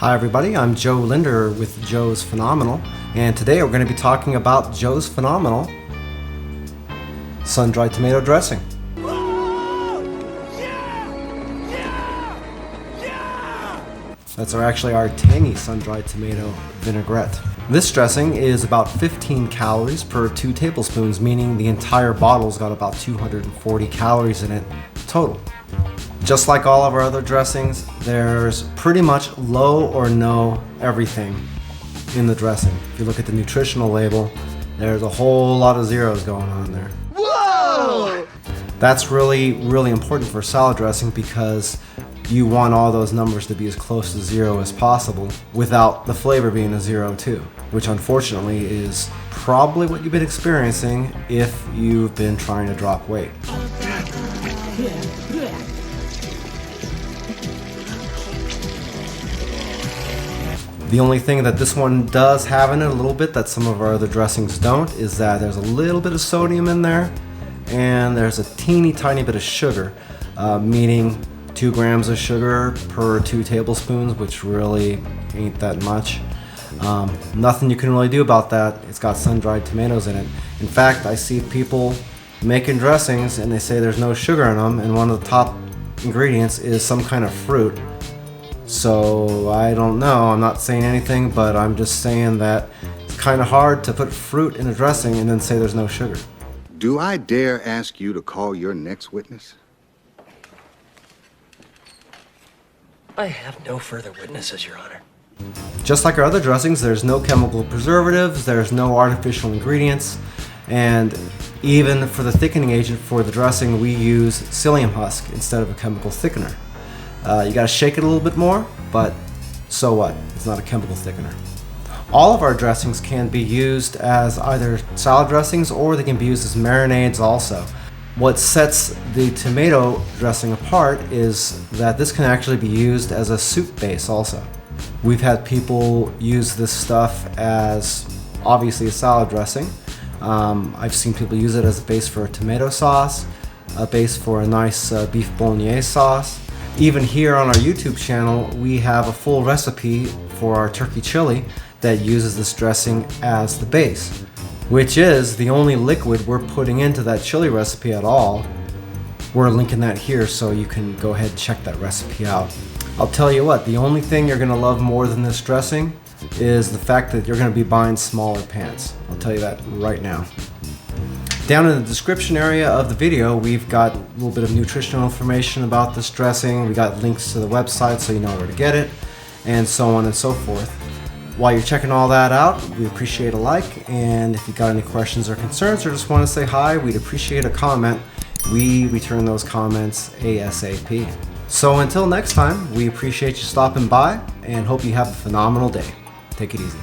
Hi everybody, I'm Joe Linder with Joe's Phenomenal, and today we're going to be talking about Joe's Phenomenal sun-dried tomato dressing. That's actually our tangy sun-dried tomato vinaigrette. This dressing is about 15 calories per 2 tablespoons, meaning the entire bottle's got about 240 calories in it total. Just like all of our other dressings, there's pretty much low or no everything in the dressing. If you look at the nutritional label, there's a whole lot of zeros going on there. Whoa! That's really important for salad dressing because you want all those numbers to be as close to zero as possible without the flavor being a zero too, which unfortunately is probably what you've been experiencing if you've been trying to drop weight. The only thing that this one does have in it a little bit that some of our other dressings don't is that there's a little bit of sodium in there and there's a teeny tiny bit of sugar, meaning 2 grams of sugar per 2 tablespoons, which really ain't that much. Nothing you can really do about that. It's got sun-dried tomatoes in it. In fact, I see people making dressings and they say there's no sugar in them, and one of the top ingredients is some kind of fruit. So I don't know, I'm not saying anything, but I'm just saying that it's kind of hard to put fruit in a dressing and then say there's no sugar. Do I dare ask you to call your next witness? I have no further witnesses, Your Honor. Just like our other dressings, there's no chemical preservatives, there's no artificial ingredients, and even for the thickening agent for the dressing, we use psyllium husk instead of a chemical thickener. You gotta shake it a little bit more, but so what? It's not a chemical thickener. All of our dressings can be used as either salad dressings or they can be used as marinades also. What sets the tomato dressing apart is that this can actually be used as a soup base also. We've had people use this stuff as obviously a salad dressing. I've seen people use it as a base for a tomato sauce, a base for a nice beef bolognese sauce. Even here on our YouTube channel, we have a full recipe for our turkey chili that uses this dressing as the base, which is the only liquid we're putting into that chili recipe at all. We're linking that here so you can go ahead and check that recipe out. I'll tell you what, the only thing you're gonna love more than this dressing is the fact that you're gonna be buying smaller pans. I'll tell you that right now. Down in the description area of the video, we've got a little bit of nutritional information about this dressing. We got links to the website so you know where to get it, and so on and so forth. While you're checking all that out, we appreciate a like, and if you've got any questions or concerns or just want to say hi, we'd appreciate a comment. We return those comments ASAP. So until next time, we appreciate you stopping by and hope you have a phenomenal day. Take it easy.